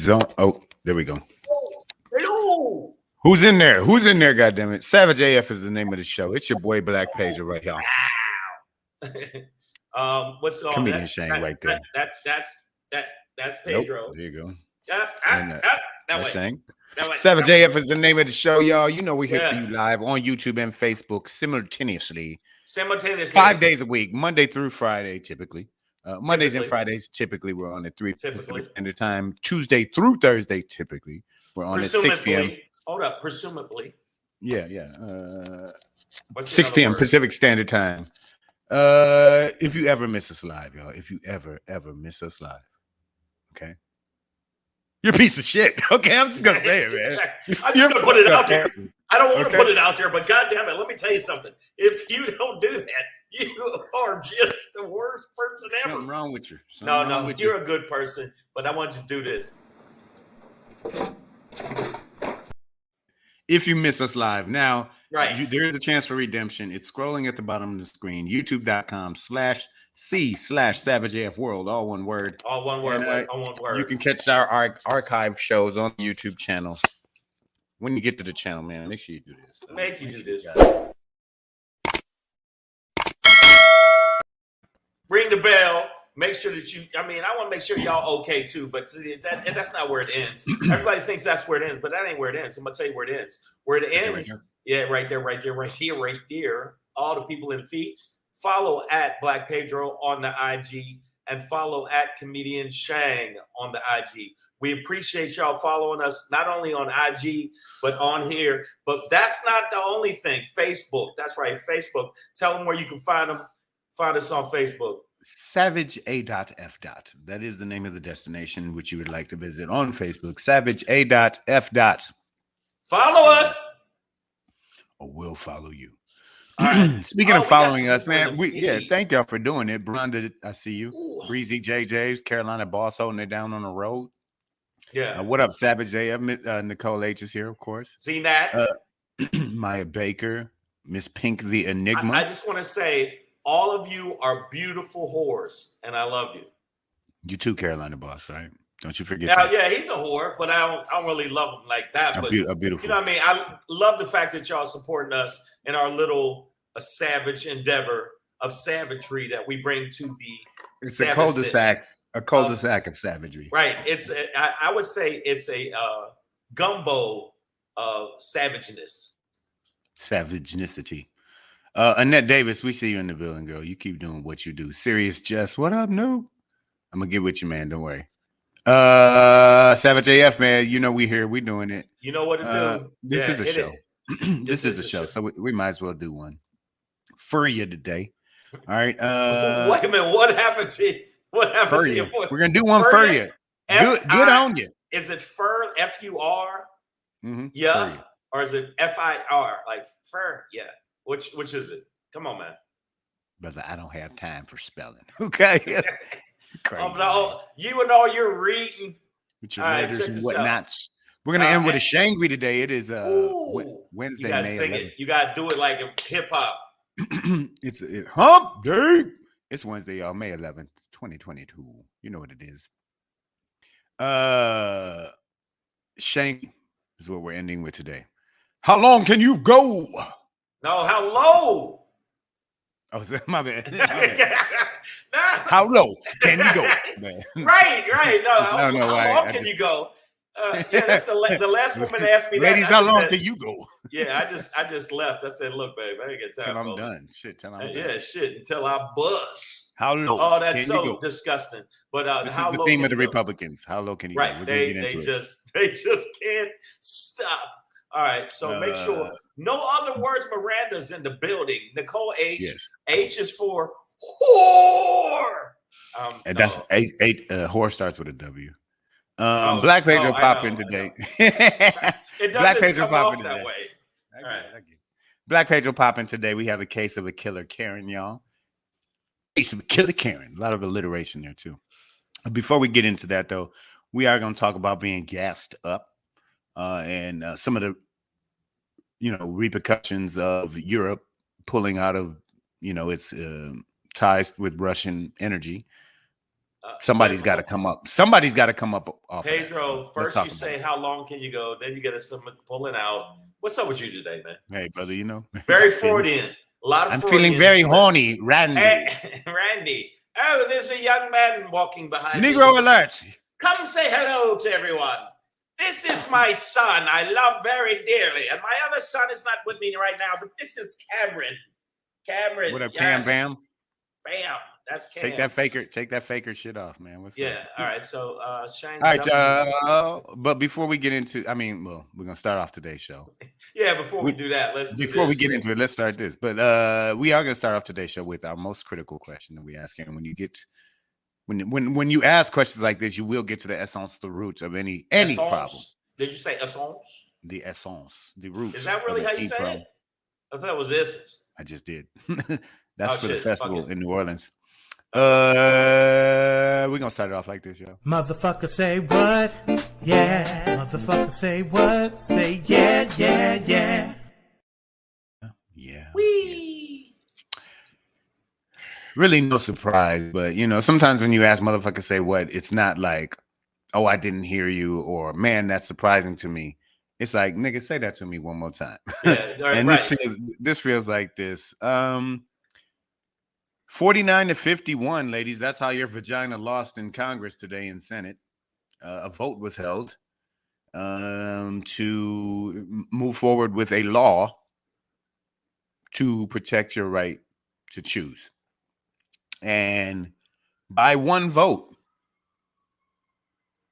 Zone. Oh, there we go. Hello. Who's in there? Who's in there? Goddamn it! Savage AF is the name of the show. It's your boy Black Pedro right here. What's on? Comedian Shang right there. That's Pedro. Nope, there you go. That way. Shang. That way. Savage AF is the name of the show, y'all. You know we're here for Yeah. you live on YouTube and Facebook simultaneously. 5 days a week, Monday through Friday, typically. Mondays and Fridays, typically, we're on at 3 Pacific Standard Time. Tuesday through Thursday, typically, we're on at 6 p.m. Hold up, presumably. Yeah. 6 p.m. Pacific Standard Time. If you ever miss us live, y'all, if you ever miss us live, okay? You're a piece of shit. Okay, I'm just gonna say it, man. I'm just gonna put it out there. I don't want to put it out there, but goddamn it, let me tell you something. If you don't do that, you are just the worst person ever. Something wrong with you. No, you're a good person, but I want you to do this. If you miss us live now, right, there is a chance for redemption. It's scrolling at the bottom of the screen. YouTube.com/C/SavageAFWorld, all one word. All one word. And, all one word. You can catch our archive shows on the YouTube channel. When you get to the channel, man, make sure you do this. Make you do this. Ring the bell. Make sure that I want to make sure y'all okay too, but that's not where it ends. Everybody thinks that's where it ends, but that ain't where it ends. I'm going to tell you where it ends. Where it ends, right there. All the people in the feed. Follow at Black Pedro on the IG and follow at Comedian Shang on the IG. We appreciate y'all following us, not only on IG, but on here. But that's not the only thing. Facebook. That's right. Facebook. Tell them where you can find them. Find us on Facebook. SavageA.F. That is the name of the destination which you would like to visit on Facebook. SavageA.F. Follow us. Or we'll follow you. All right. Speaking of following us, man, thank y'all for doing it. Brenda, I see you. Ooh. Breezy JJ's, Carolina Boss holding it down on the road. Yeah. What up, Savage AF? Nicole H is here, of course. See that? Maya Baker, Miss Pink the Enigma. I just want to say, all of you are beautiful whores, and I love you. You too, Carolina Boss, right? Don't you forget. Now, yeah, he's a whore, but I don't really love him like that. But beautiful. You know what I mean? I love the fact that y'all supporting us in our little savage endeavor of savagery that we bring to the. It's a cul-de-sac of savagery. Right. I would say it's a gumbo of savageness. Savagenicity. Annette Davis, we see you in the building, girl. You keep doing what you do. Serious Jess, what up, noob? I'm gonna get with you, man. Don't worry. Savage AF, man. You know we here. We doing it. You know what to do. This is a show. This is a show, so we might as well do one for you today. All right. Wait a minute. What happened to you? What happened to you? We're gonna do one for you. Good on you. Is it fur? FUR? Mm-hmm. Yeah. Or is it FIR? Like fur? Yeah. Which is it? Come on, man. Brother, I don't have time for spelling. Okay. Crazy, no, you and all your reading. With your letters and whatnots. We're gonna end with a SHANGRY today. It is Wednesday, you gotta May sing 11th. it. You gotta do it like hip hop. It's hump day. It's Wednesday, y'all, May 11th, 2022. You know what it is. SHANGRY is what we're ending with today. How long can you go? No, how low? Oh, my bad. How low can you go, man? Right. No, how long can you go? Yeah, that's the last woman asked me that. Ladies, how long can you go? Yeah, I just left. I said, look, babe, I ain't got time. Until I'm done. Shit, till I'm done. Yeah, shit, until I bust. How low? Oh, that's so disgusting. But this is the theme of the Republicans. How low can you go? Right. They just can't stop. All right, so make sure no other words. Miranda's in the building. Nicole H. Yes. H is for whore. And that's eight. Whore starts with a W. Black Pedro popping today. Black Pedro popping that way. All right. Black Pedro popping today. We have a case of a killer Karen, y'all. Case of a killer Karen. A lot of alliteration there too. Before we get into that, though, we are going to talk about being gassed up. And some of the, repercussions of Europe pulling out of, its ties with Russian energy. Somebody's got to come up. Somebody's got to come up off Pedro, of that. first you say, how long can you go? Then you get someone pulling out. What's up with you today, man? Hey, brother, you know. Very Freudian. A lot of I'm Freudian feeling very horny, Randy. Hey, Randy. Oh, there's a young man walking behind me. Negro alert. Come say hello to everyone. This is my son I love very dearly. And my other son is not with me right now, but this is Cameron. Cameron. What up, Cam Bam? Bam. That's Cam. Take that faker shit off, man. What's up? All right. So Shangry. All right, but before we get into, we're gonna start off today's show. Yeah, before we do that, before we get into it, let's start this. But we are gonna start off today's show with our most critical question that we ask. And when you get when you ask questions like this, you will get to the essence, the roots of any problem. Did you say essence? The essence, the roots. Is that really how you say it? I thought it was essence. I just did. That's for the festival in New Orleans. We're gonna start it off like this, yo. Motherfucker say what? Yeah. Motherfucker say what? Say yeah, yeah, yeah. Yeah. Wee. Really no surprise, but sometimes when you ask motherfucker say what, it's not like, oh, I didn't hear you, or man, that's surprising to me. It's like, nigga, say that to me one more time. Yeah, right, and this feels like this. 49-51, ladies. That's how your vagina lost in Congress today in Senate. A vote was held to move forward with a law to protect your right to choose. And by one vote,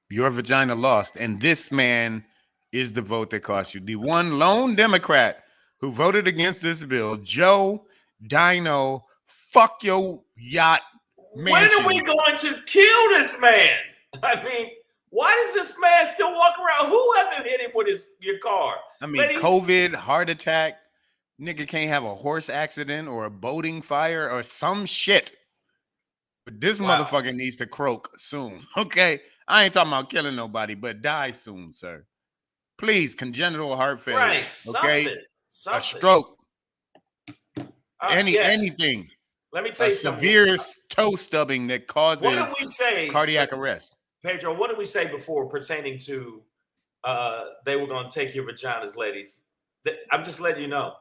your vagina lost. And this man is the vote that cost you. The one lone Democrat who voted against this bill, Joe DINO, fuck your yacht mansion. When are we going to kill this man? I mean, why does this man still walk around? Who hasn't hit him with your car? I mean, ladies, COVID, heart attack, nigga can't have a horse accident or a boating fire or some shit. But this motherfucker needs to croak soon, okay? I ain't talking about killing nobody, but die soon, sir. Please, congenital heart failure, right? Okay, something. A stroke, anything. Let me tell you something. Severe toe stubbing that causes cardiac arrest. Pedro, what did we say before pertaining to they were going to take your vaginas, ladies? I'm just letting you know.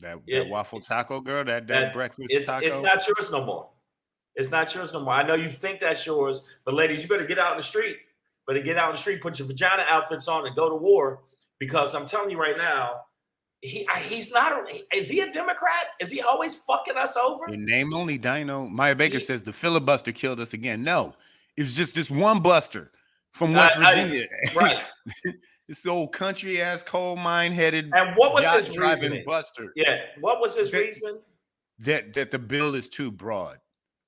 That waffle taco, girl, that breakfast taco. It's not yours no more. It's not yours no more. I know you think that's yours, but ladies, you better get out in the street. Better get out in the street, put your vagina outfits on and go to war, because I'm telling you right now, he's not. Is he a Democrat? Is he always fucking us over? In name only, Dino. Maya Baker says the filibuster killed us again. No, it was just this one buster from West Virginia. Right. This old country ass coal mine headed. And what was his reason? Buster. Yeah. What was his reason? That the bill is too broad.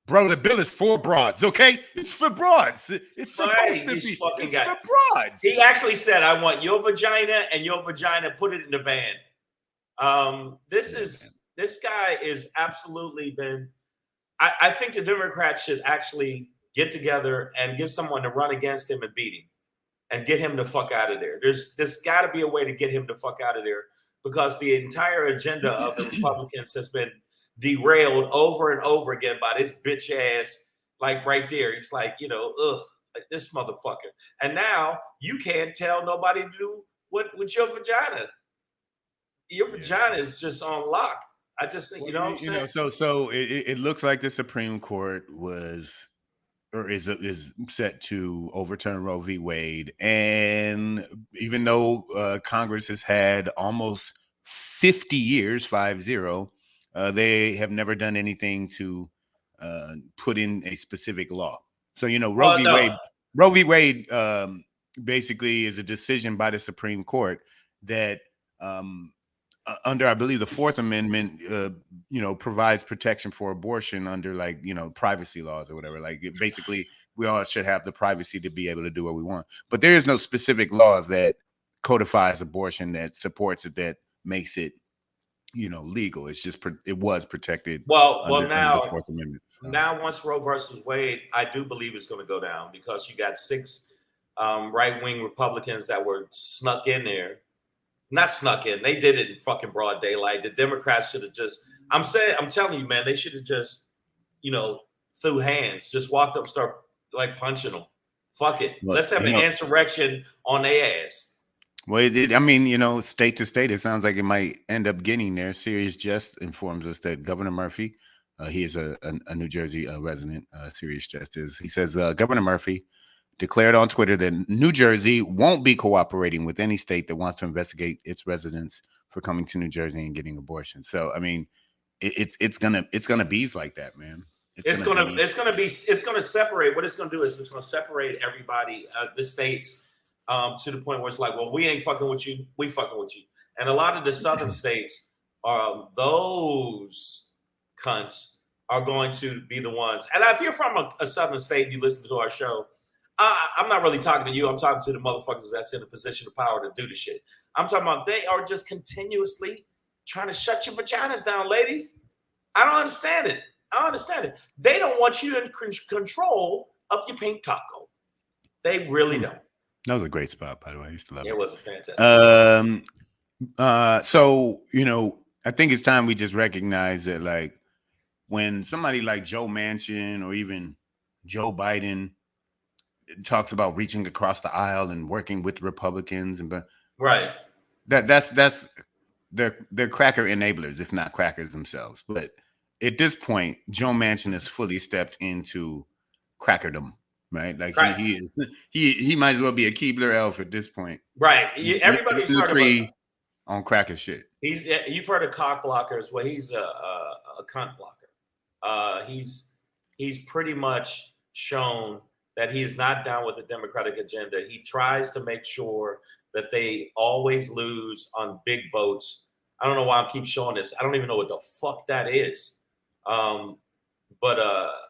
Bro, the bill is for broads, okay? It's for broads. It's supposed to be. It's for broads. He actually said, I want your vagina and your vagina, put it in the van. This guy is absolutely been. I think the Democrats should actually get together and get someone to run against him and beat him and get him the fuck out of there. There's got to be a way to get him the fuck out of there, because the entire agenda of the Republicans has been derailed over and over again by this bitch ass, like right there. He's like, like this motherfucker. And now you can't tell nobody to do what with your vagina. Your vagina is just on lock. I just think, what I'm saying? So it looks like the Supreme Court was, or is set to overturn Roe v. Wade. And even though Congress has had almost 50 years, 50, they have never done anything to put in a specific law. So, Roe v. Wade basically is a decision by the Supreme Court that under, I believe, the Fourth Amendment, provides protection for abortion under privacy laws or whatever. Basically, we all should have the privacy to be able to do what we want. But there is no specific law that codifies abortion, that supports it, that makes it legal. It's just it was protected. Now the Fourth Amendment. So. Now, once Roe versus Wade, I do believe it's going to go down, because you got 6 right-wing Republicans that were snuck in there. Not snuck in. They did it in fucking broad daylight. The Democrats should have just. I'm telling you, man, they should have just, threw hands, just walked up, start like punching them. Fuck it. Well, Let's have an insurrection on their ass. Well, I mean, you know, state to state, it sounds like it might end up getting there. Sirius Just informs us that Governor Murphy, he is a New Jersey resident, Sirius Just is. He says Governor Murphy declared on Twitter that New Jersey won't be cooperating with any state that wants to investigate its residents for coming to New Jersey and getting abortions. So, I mean, it's gonna be like that, man. It's gonna separate. What it's gonna do is it's gonna separate everybody, the states, to the point where it's like, well, we ain't fucking with you, we fucking with you. And a lot of the southern states are those cunts are going to be the ones. And if you're from a southern state and you listen to our show, I'm not really talking to you. I'm talking to the motherfuckers that's in a position of power to do the shit. I'm talking about they are just continuously trying to shut your vaginas down, ladies. I don't understand it. They don't want you in control of your pink taco. They really don't. That was a great spot, by the way. I used to love it. It was a fantastic. So, you know, I think it's time we just recognize that, like, when somebody like Joe Manchin or even Joe Biden talks about reaching across the aisle and working with Republicans, and right, that's they're cracker enablers, if not crackers themselves. But at this point, Joe Manchin has fully stepped into crackerdom. Right, like right. He might as well be a Keebler elf at this point. Right, everybody's heard about on cracker shit. You've heard of cock blockers. Well, he's a cunt blocker. He's pretty much shown that he is not down with the Democratic agenda. He tries to make sure that they always lose on big votes. I don't know why I keep showing this. I don't even know what the fuck that is. But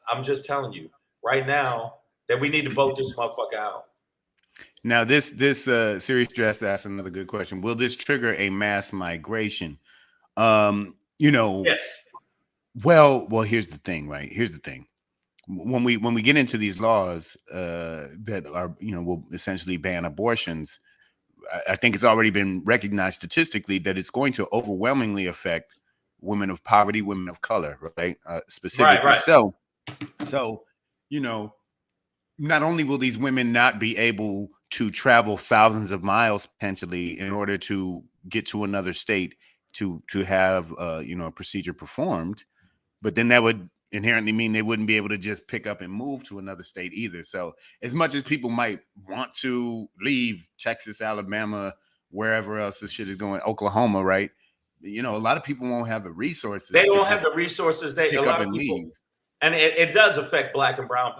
I'm just telling you right now that we need to vote this motherfucker out. Now, this Sirius Dress asked another good question. Will this trigger a mass migration? You know, yes. Well, here's the thing, right? Here's the thing. When we get into these laws that are, you know, will essentially ban abortions, I think it's already been recognized statistically that it's going to overwhelmingly affect women of poverty, women of color, right? Specifically. Right. So, you know, not only will these women not be able to travel thousands of miles potentially in order to get to another state to have you know, a procedure performed, but then that would inherently mean they wouldn't be able to just pick up and move to another state either. So as much as people might want to leave Texas, Alabama, wherever else this shit is going, Oklahoma, right? You know, a lot of people won't have the resources. They don't have the resources. A lot of people, and it does affect black and brown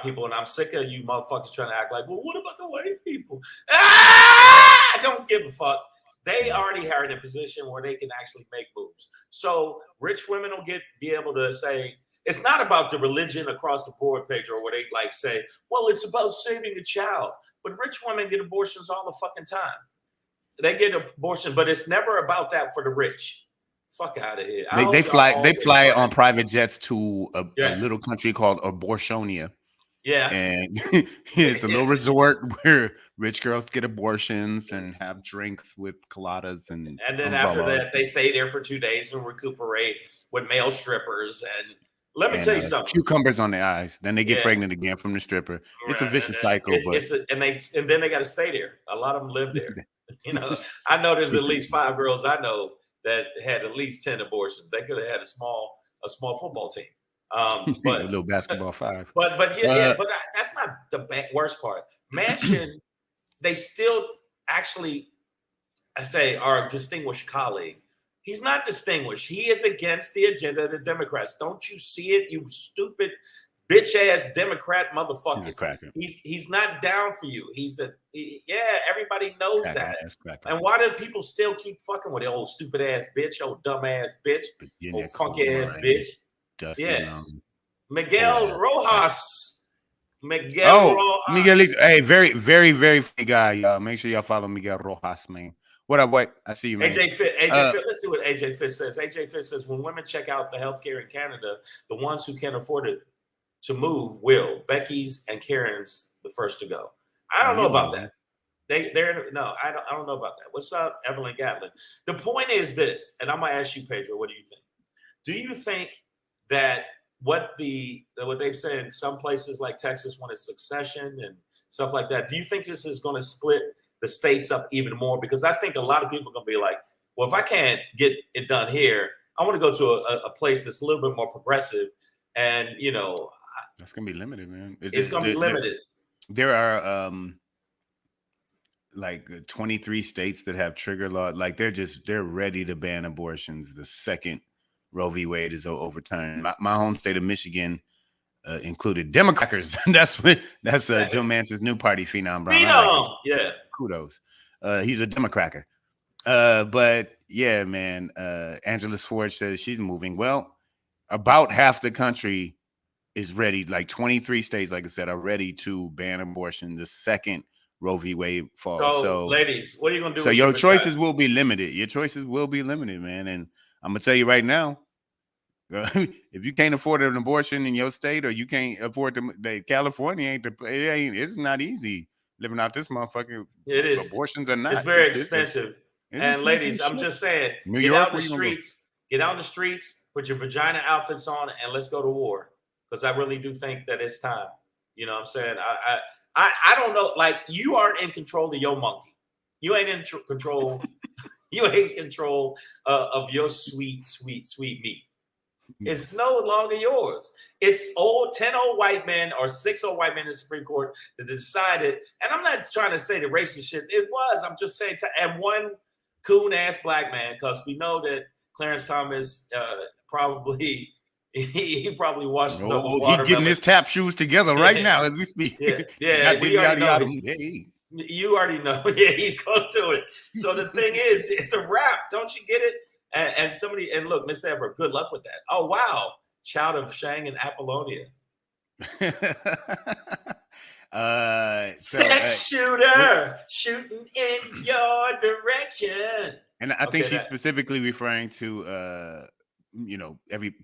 people, and I'm sick of you motherfuckers trying to act like, well, what about the white people? I don't give a fuck. They already are in a position where they can actually make moves. So rich women will be able to say, it's not about the religion across the board, Pedro, where they like say, well, it's about saving a child. But rich women get abortions all the fucking time. They get abortion, but it's never about that for the rich. Fuck out of here. They fly on private jets to a little country called Abortionia. Yeah. And it's a little resort where rich girls get abortions and have drinks with coladas and then after that they stay there for 2 days and recuperate with male strippers. And let me tell you something. Cucumbers on their eyes. Then they get pregnant again from the stripper. It's a vicious cycle. And then they got to stay there. A lot of them live there. You know, I know there's at least 5 girls I know that had at least 10 abortions. They could have had a small football team. But a little basketball 5. But but that's not the worst part. Manchin, they still actually, I say, are a distinguished colleague. He's not distinguished. He is against the agenda of the Democrats. Don't you see it, you stupid bitch ass Democrat motherfucker? He's not down for you. Everybody knows that. And why do people still keep fucking with it? Old stupid ass bitch, old dumb ass bitch, old funky ass bitch. Miguel Rojas. Miguelito. Hey, very, very, very funny guy, y'all. Make sure y'all follow Miguel Rojas, man. What up, what? I see you, man. AJ Fit. Let's see what AJ Fit says. AJ Fit says, when women check out the healthcare in Canada, the ones who can't afford it to move will. Becky's and Karen's the first to go. I don't know about that. I don't know about that. What's up, Evelyn Gatlin? The point is this, and I'm gonna ask you, Pedro, what do you think? Do you think that what they've said in some places like Texas when it's succession and stuff like that. Do you think this is going to split the states up even more? Because I think a lot of people are going to be like, well, if I can't get it done here, I want to go to a place that's a little bit more progressive. And, you know, that's going to be limited, man. It's going to be limited. There are like 23 states that have trigger law. Like they're ready to ban abortions the second Roe v. Wade is overturned. My home state of Michigan included Democrats. that's Joe Manchin's new party, Phenom Brown. Phenom, yeah. Kudos. He's a Democracker. But yeah, man. Angela Swartz says she's moving. Well, about half the country is ready. Like 23 states, like I said, are ready to ban abortion the second Roe v. Wade falls. So, ladies, what are you gonna do? So your choices will be limited. Your choices will be limited, man. And I'm gonna tell you right now, if you can't afford an abortion in your state, or you can't afford California it's not easy living out this motherfucker. It is. Abortions are not. It's very expensive. And ladies, I'm just saying, get out in the streets. Get out in the streets. Put your vagina outfits on, and let's go to war. Because I really do think that it's time. You know what I'm saying? I don't know. Like, you aren't in control of your monkey. You ain't in control. You ain't in control of your sweet, sweet, sweet meat. It's no longer yours. It's 10 old white men or 6 old white men in the Supreme Court that decided. And I'm not trying to say the racist shit. It was. I'm just saying and one coon-ass black man, because we know that Clarence Thomas probably... He probably watched some watermelon. He's getting his tap shoes together right now as we speak. Yeah. We already know. You already know. Yeah, he's going to do it. So the thing is, it's a wrap. Don't you get it? And look, Miss Ever, good luck with that. Oh, wow. Child of Shang and Apollonia. Sex shooter shooting in your direction. And I think she's specifically referring to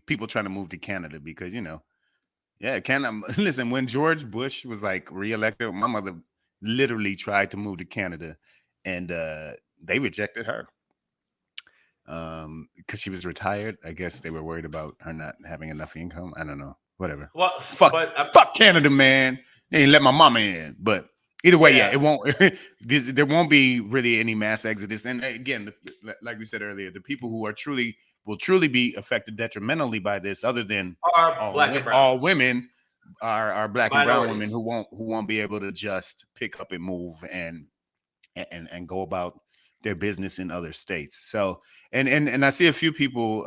people trying to move to Canada because, Canada. Listen, when George Bush was like reelected, my mother literally tried to move to Canada, and they rejected her because she was retired. I guess they were worried about her not having enough income. I don't know. Whatever. Well, fuck Canada, man. They ain't let my mama in. But either way, it won't. There won't be really any mass exodus. And again, like we said earlier, the people who will truly be affected detrimentally by this, other than all women, are black and brown women who won't be able to just pick up and move and go about their business in other states. So and I see a few people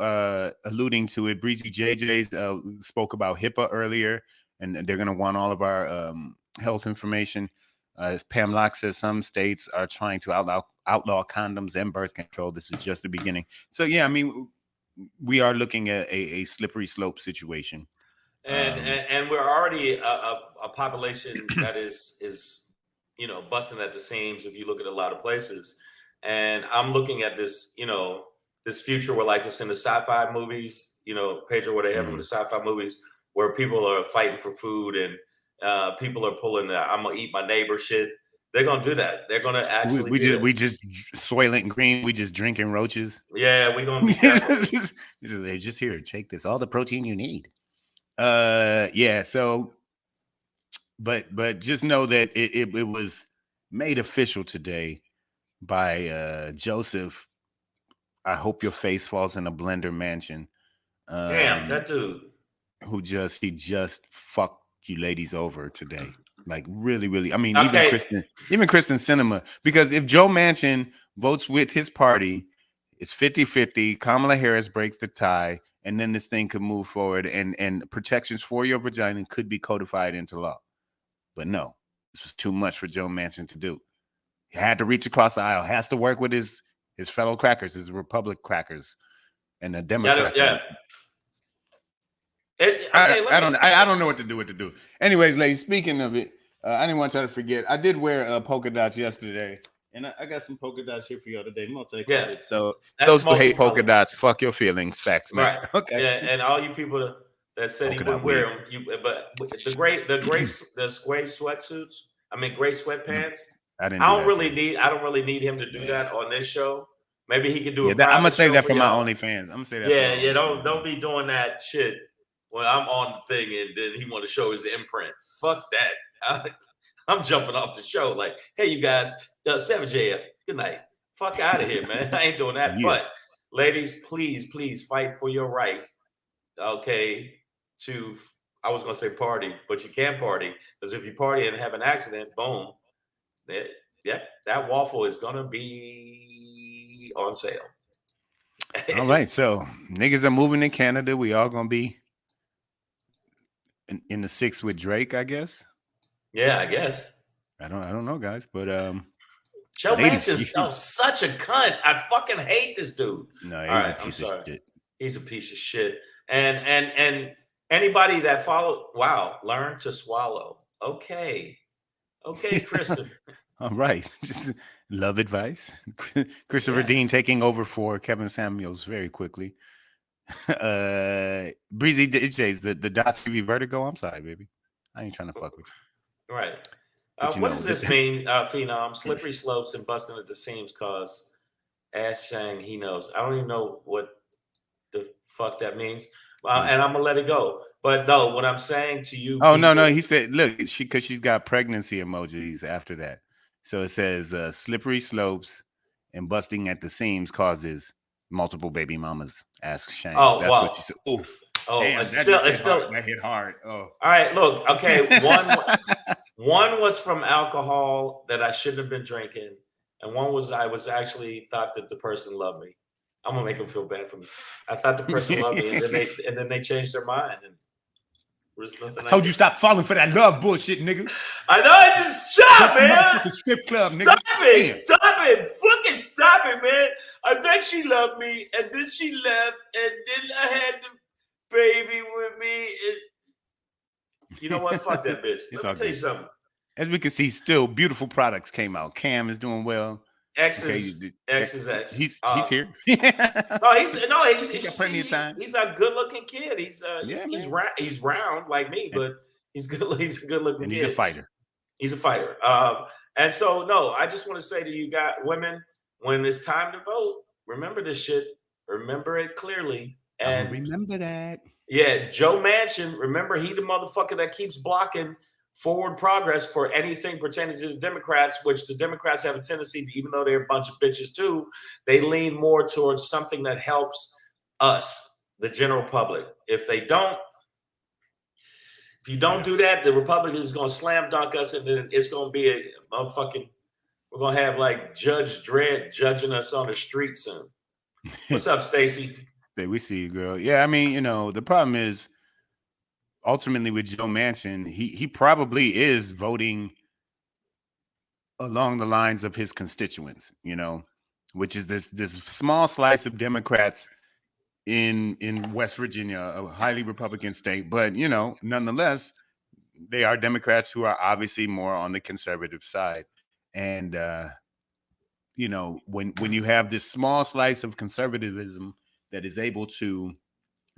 alluding to it. Breezy JJ's spoke about HIPAA earlier, and they're going to want all of our health information. As Pam Locke says, some states are trying to outlaw condoms and birth control. This is just the beginning. So yeah, I mean, we are looking at a slippery slope situation, and we're already a population that is busting at the seams. If you look at a lot of places, and I'm looking at this this future where, like, it's in the sci-fi movies, Pedro, where they have in the sci-fi movies where people are fighting for food and people are pulling the "I'm gonna eat my neighbor" shit. They're gonna do that. They're gonna actually. We just Soylent Green. We just drinking roaches. Yeah, we're gonna be they're just here. Take this, all the protein you need. Yeah. So, but just know that it was made official today by Joseph. I hope your face falls in a blender mansion. Damn, that dude who he just fucked you ladies over today. Like really, really. I mean, even Kristen Sinema. Because if Joe Manchin votes with his party, it's 50-50. Kamala Harris breaks the tie, and then this thing could move forward, and protections for your vagina could be codified into law. But no, this was too much for Joe Manchin to do. He had to reach across the aisle. Has to work with his fellow crackers, his Republic crackers, and the Democrat. Yeah. I don't know what to do. Anyways, ladies, speaking of it, I didn't want y'all to forget. I did wear polka dots yesterday, and I got some polka dots here for y'all today. Multicolored. So those who hate polka dots, fuck your feelings. Facts, man. Right. Okay. Yeah, and all you people that said he wouldn't wear them, but the gray sweatsuits. I mean, gray sweatpants. I don't really need him to do that on this show. Maybe he can do it. I'm gonna say that for my OnlyFans. I'm gonna say that. Yeah. Don't be doing that shit when I'm on the thing and then he want to show his imprint. Fuck that. I'm jumping off the show like, hey, you guys, 7JF, good night. Fuck out of here, man. I ain't doing that. Yeah. But ladies, please fight for your right, okay, to, I was going to say party, but you can't party. Because if you party and have an accident, boom, that waffle is going to be on sale. All right, so niggas are moving to Canada. We all going to be in the 6 with Drake, I guess. Yeah, I guess. I don't know, guys, but Joe Manchin's such a cunt. I fucking hate this dude. No, he's a piece of shit. He's a piece of shit. And anybody that follow, learn to swallow. Okay, Kristen. All right, just love advice. Christopher Dean taking over for Kevin Samuels very quickly. Breezy DJs, the .TV Vertigo. I'm sorry, baby. I ain't trying to fuck with you. Right. What does this mean, Phenom? Slippery slopes and busting at the seams cause ass Shang, he knows. I don't even know what the fuck that means. And I'm gonna let it go. But no, what I'm saying to you. Oh, people, no. He said, look, because she's got pregnancy emojis after that. So it says slippery slopes and busting at the seams causes multiple baby mamas. Ask Shang. Oh, that's what she said. Oh, damn, it's still that hit hard. Oh, all right. Look, okay. One was from alcohol that I shouldn't have been drinking, and one was I was actually thought that the person loved me. I'm gonna make them feel bad for me. I thought the person loved me, and then they changed their mind. And I told you stop falling for that love bullshit, nigga. I know. I just stop, man. Strip club, nigga. Stop it, fucking stop it, man. I think she loved me, and then she left, and then I had the baby with me. And you know what? Fuck that bitch. Let me tell you something. As we can see, still beautiful products came out. Cam is doing well. X is X. He's here. He's got plenty of time. He's a good-looking kid. He's round like me, but he's good. He's a good-looking kid. He's a fighter. He's a fighter. And so no, I just want to say to you guys, women, when it's time to vote, remember this shit. Remember it clearly. And remember that. Yeah, Joe Manchin. Remember, he the motherfucker that keeps blocking forward progress for anything pertaining to the Democrats, which the Democrats have a tendency to, even though they're a bunch of bitches too, they lean more towards something that helps us, the general public. If you don't do that, the Republicans is going to slam dunk us, and then it's going to be a motherfucking, we're going to have like Judge Dredd judging us on the street soon. What's up, Stacey? Hey, we see you, girl. Yeah, I mean, the problem is, ultimately with Joe Manchin, he probably is voting along the lines of his constituents, which is this small slice of Democrats in West Virginia, a highly Republican state. But, nonetheless, they are Democrats who are obviously more on the conservative side. And, when you have this small slice of conservatism that is able to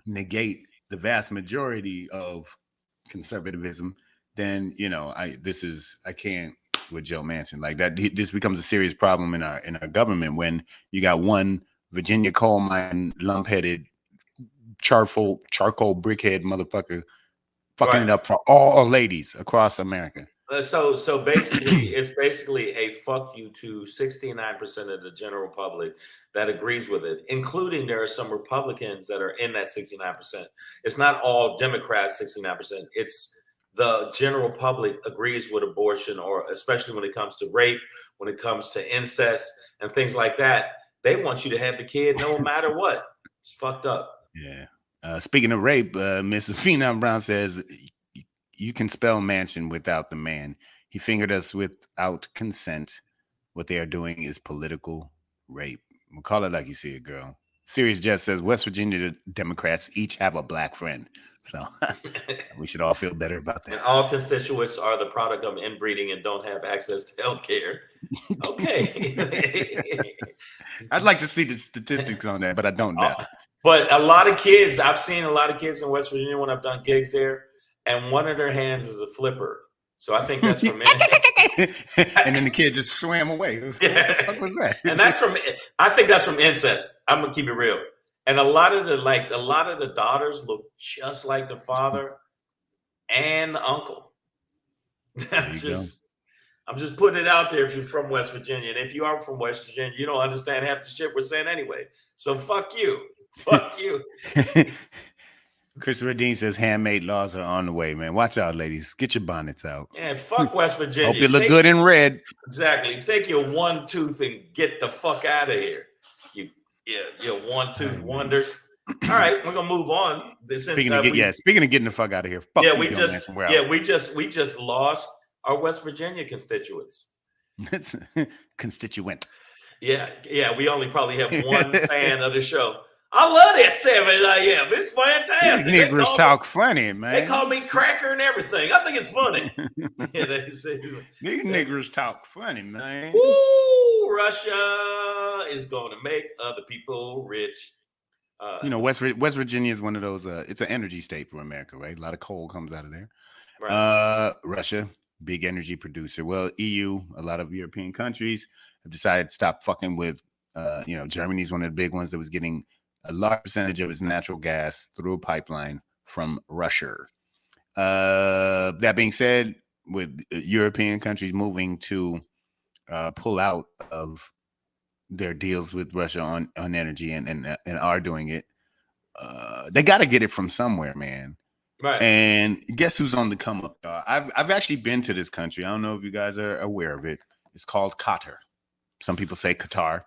negate the vast majority of conservatism, then I can't with Joe Manchin like that. This becomes a serious problem in our government when you got one Virginia coal mine lump-headed charcoal brickhead motherfucker fucking it up for all ladies across America. So basically, it's basically a fuck you to 69% of the general public that agrees with it, including there are some Republicans that are in that 69%. It's not all Democrats, 69%. It's the general public agrees with abortion, or especially when it comes to rape, when it comes to incest and things like that. They want you to have the kid no matter what. It's fucked up. Yeah. Speaking of rape, Miss Phenom Brown says, you can spell Manchin without the man. He fingered us without consent. What they are doing is political rape. We'll call it like you see it, girl. Serious Jet says West Virginia Democrats each have a black friend. So we should all feel better about that. And all constituents are the product of inbreeding and don't have access to health care. Okay. I'd like to see the statistics on that, but I don't know. But a lot of kids, I've seen a lot of kids in West Virginia when I've done gigs there, and one of their hands is a flipper. So I think that's from and then the kid just swam away. What the fuck was that? And I think that's from incest. I'm gonna keep it real. And a lot of the daughters look just like the father and the uncle. I'm just putting it out there if you're from West Virginia. And if you are from West Virginia, you don't understand half the shit we're saying anyway. So fuck you. Fuck you. Christopher Dean says handmade laws are on the way, man. Watch out, ladies. Get your bonnets out. Yeah, fuck West Virginia. Hope you look good in red. Exactly. Take your one tooth and get the fuck out of here. Your one tooth wonders. All right, we're gonna move on. Speaking of getting the fuck out of here. Fuck we just lost our West Virginia constituents. It's constituent. Yeah. We only probably have one fan of the show. I love that 7 a.m. It's fantastic. These niggers talk funny, man. They call me cracker and everything. I think it's funny. These niggers talk funny, man. Ooh, Russia is going to make other people rich. West Virginia is one of those. It's an energy state for America, right? A lot of coal comes out of there. Right. Russia, big energy producer. Well, EU, a lot of European countries have decided to stop fucking with. Germany's one of the big ones that was getting a large percentage of its natural gas through a pipeline from Russia. That being said, with European countries moving to pull out of their deals with Russia on energy and are doing it, they got to get it from somewhere, man. Right. And guess who's on the come up? I've actually been to this country. I don't know if you guys are aware of it. It's called Qatar. Some people say Qatar.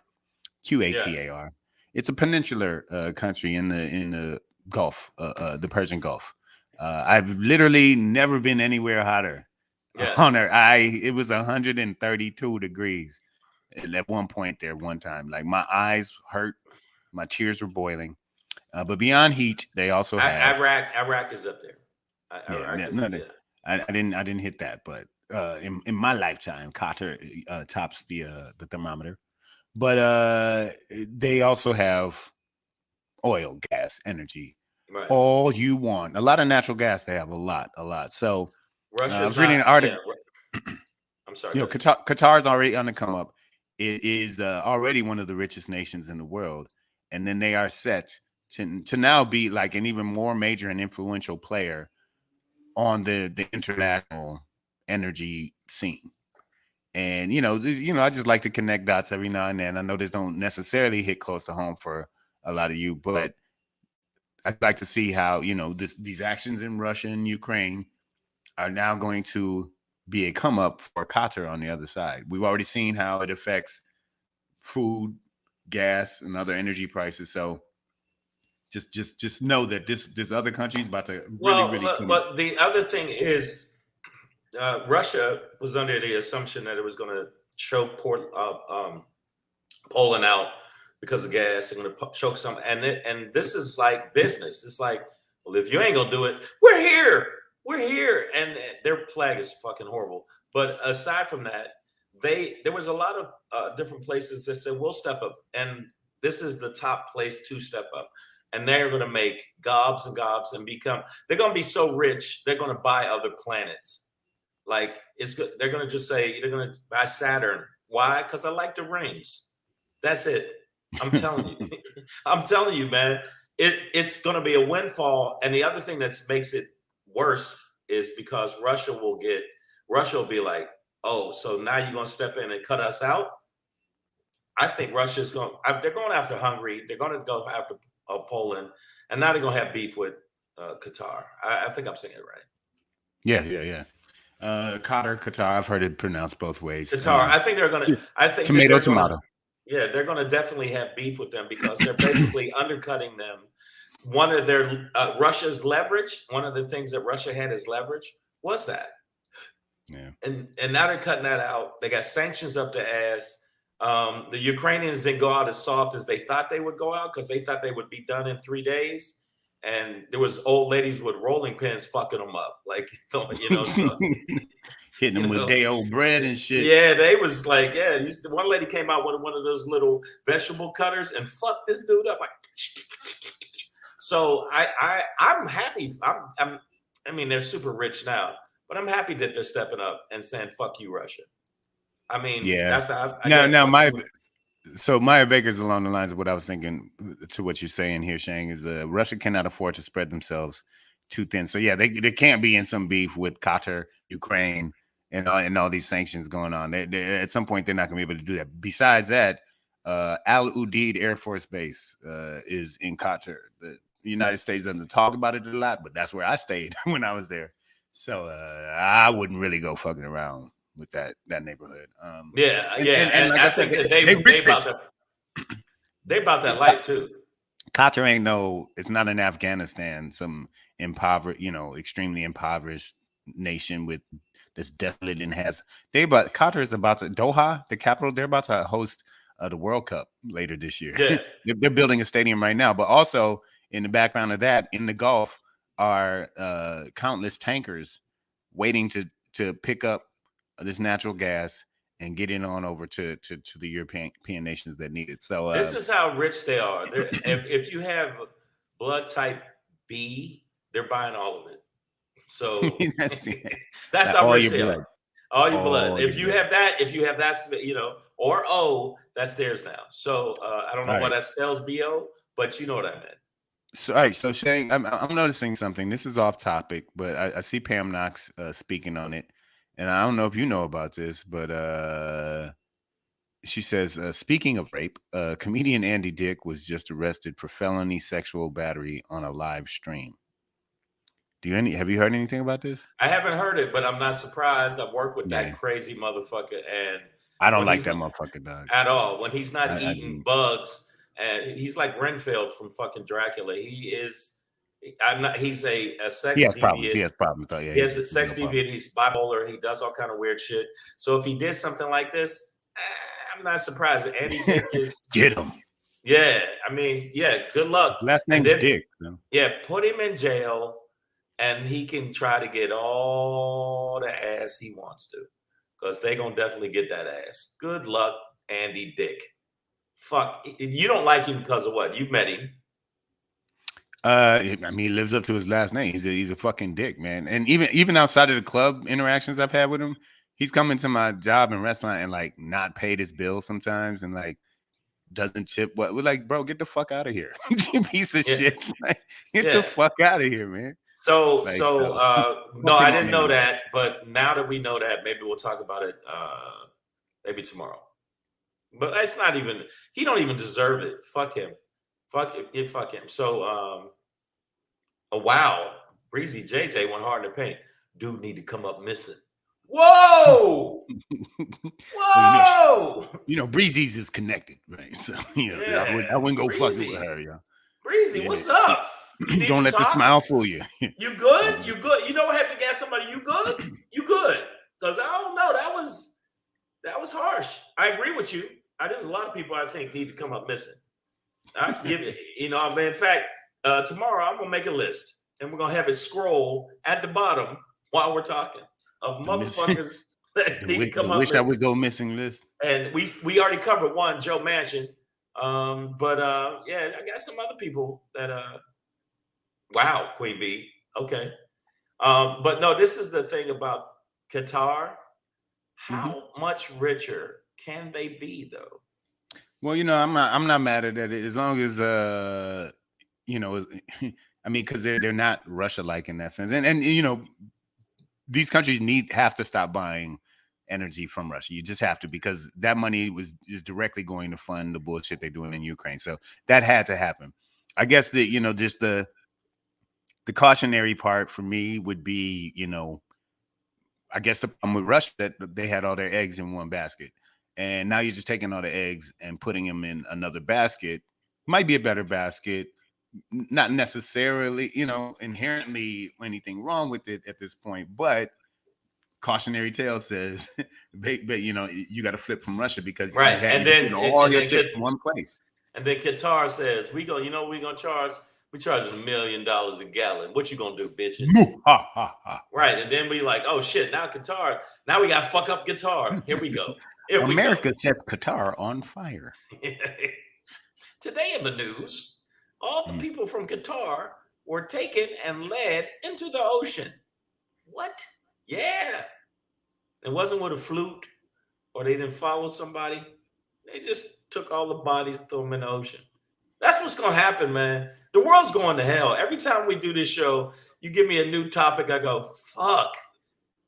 Qatar. It's a peninsular country in the Gulf, the Persian Gulf. I've literally never been anywhere hotter on Earth. It was 132 degrees at one point there one time. Like my eyes hurt, my tears were boiling. But beyond heat, they also have Iraq is up there. I didn't hit that, but in my lifetime, Qatar tops the thermometer. But they also have oil, gas, energy, all you want. A lot of natural gas. They have a lot. So I was reading an article. I'm sorry. Qatar is already on the come up. It is already one of the richest nations in the world, and then they are set to now be like an even more major and influential player on the international energy scene. And I just like to connect dots every now and then. I know this don't necessarily hit close to home for a lot of you, but I'd like to see how these actions in Russia and Ukraine are now going to be a come up for Qatar on the other side. We've already seen how it affects food, gas, and other energy prices. So just know that this other country is about to really. But the other thing is. Russia was under the assumption that it was going to choke Poland out because of gas. They're going to choke some, and this is like business. It's like, well, if you ain't gonna do it, we're here, and their flag is fucking horrible. But aside from that, there was a lot of different places that said we'll step up, and this is the top place to step up. And they're going to make gobs and gobs and they're going to be so rich they're going to buy other planets. Like it's good. They're going to just say they're going to buy Saturn. Why? Because I like the rings. That's it. I'm telling you. I'm telling you, man. It's going to be a windfall. And the other thing that makes it worse is because Russia will be like, oh, so now you're going to step in and cut us out? I think Russia's going. They're going after Hungary. They're going to go after Poland, and now they're going to have beef with Qatar. I think I'm saying it right. Yeah. Qatar. I've heard it pronounced both ways. Qatar. I think they're going to. I think tomato. They're going to definitely have beef with them because they're basically undercutting them. One of their Russia's leverage. One of the things that Russia had as leverage was that. Yeah. And now they're cutting that out. They got sanctions up their ass. The Ukrainians didn't go out as soft as they thought they would go out because they thought they would be done in 3 days. And there was old ladies with rolling pins fucking them up, like so, hitting them with day old bread and shit. Yeah, they was like, one lady came out with one of those little vegetable cutters and fucked this dude up like. So I'm happy. I mean, they're super rich now, but I'm happy that they're stepping up and saying "fuck you, Russia." I mean, that's how So Maya Baker's along the lines of what I was thinking to what you're saying here, Shang, is Russia cannot afford to spread themselves too thin. So yeah, they can't be in some beef with Qatar, Ukraine, and all these sanctions going on. At some point, they're not going to be able to do that. Besides that, Al Udeid Air Force Base is in Qatar. The United States doesn't talk about it a lot, but that's where I stayed when I was there. So I wouldn't really go fucking around with that neighborhood. And like I I said, think that they about that life too. Qatar ain't it's not in Afghanistan, some impoverished, extremely impoverished nation with this desolate and Qatar is about to Doha, the capital, they're about to host the World Cup later this year. Yeah. They're building a stadium right now, but also in the background of that, in the Gulf, are countless tankers waiting to pick up this natural gas and get it on over to the European nations that need it. So this is how rich they are. If you have blood type B, they're buying all of it. So that's how rich they are. All your blood. If you have that, or O, that's theirs now. So I don't know why that spells BO, but you know what I meant. So, all right. So Shane, I'm noticing something. This is off topic, but I see Pam Knox speaking on it, and I don't know if you know about this, but she says, speaking of rape, comedian Andy Dick was just arrested for felony sexual battery on a live stream. Have you heard anything about this? I haven't heard it, but I'm not surprised. I've worked with that crazy motherfucker, and I don't like that motherfucker, dog, at all. When he's not eating bugs, and he's like Renfield from fucking Dracula. He is. He's a sex. He has problems. He has problems, though. Yeah, he has a sex deviant. He's bipolar. He does all kind of weird shit. So if he did something like this, I'm not surprised. Andy Dick is get him. Yeah, I mean, yeah. Good luck. His last name's Dick. So. Yeah, put him in jail. And he can try to get all the ass he wants to, because they're going to definitely get that ass. Good luck, Andy Dick. Fuck. You don't like him because of what? You met him. I mean, he lives up to his last name. He's a fucking dick, man. And even outside of the club interactions I've had with him, he's come into my job and restaurant and like not paid his bill sometimes and like doesn't tip. What we're like, bro, get the fuck out of here. You piece of shit. Like, get the fuck out of here, man. No, I didn't know that, but now that we know that, maybe we'll talk about it maybe tomorrow. But it's not even, he don't even deserve it. Fuck him. Fuck him. So wow. Breezy JJ went hard in the paint. Dude need to come up missing. Whoa! Whoa! Well, Breezy's is connected, right? So I wouldn't go fucking with her, Breezy, what's up? Don't let the smile fool you. You good? You good? You don't have to get somebody. You good? You good? Because I don't know. That was harsh. I agree with you. There's a lot of people I think need to come up missing. I can give you, in fact, tomorrow I'm gonna make a list and we're gonna have it scroll at the bottom while we're talking of motherfuckers that need to come up missing. Wish I would go missing list. And we already covered one, Joe Manchin. But I got some other people that wow, Queen Bee. Okay. But no, this is the thing about Qatar. How much richer can they be, though? Well, I'm not mad at it as long as I mean, because they're not Russia-like in that sense, and these countries have to stop buying energy from Russia. You just have to, because that money is directly going to fund the bullshit they're doing in Ukraine. So that had to happen. I guess that just the cautionary part for me would be, I guess the problem with Russia that they had all their eggs in one basket. And now you're just taking all the eggs and putting them in another basket. Might be a better basket. Not necessarily, inherently anything wrong with it at this point. But cautionary tale says, you got to flip from Russia because right. And then all your shit in one place. And then Qatar says, we're going to charge. We charge $1 million a gallon. What you gonna do, bitches? Right. And then we like, oh shit, now Qatar, now we gotta fuck up Qatar. Here we go. America sets Qatar on fire. Today in the news, all the people from Qatar were taken and led into the ocean. What? Yeah. It wasn't with a flute or they didn't follow somebody. They just took all the bodies, threw them in the ocean. That's what's gonna happen, man. The world's going to hell. Every time we do this show, you give me a new topic. I go, fuck.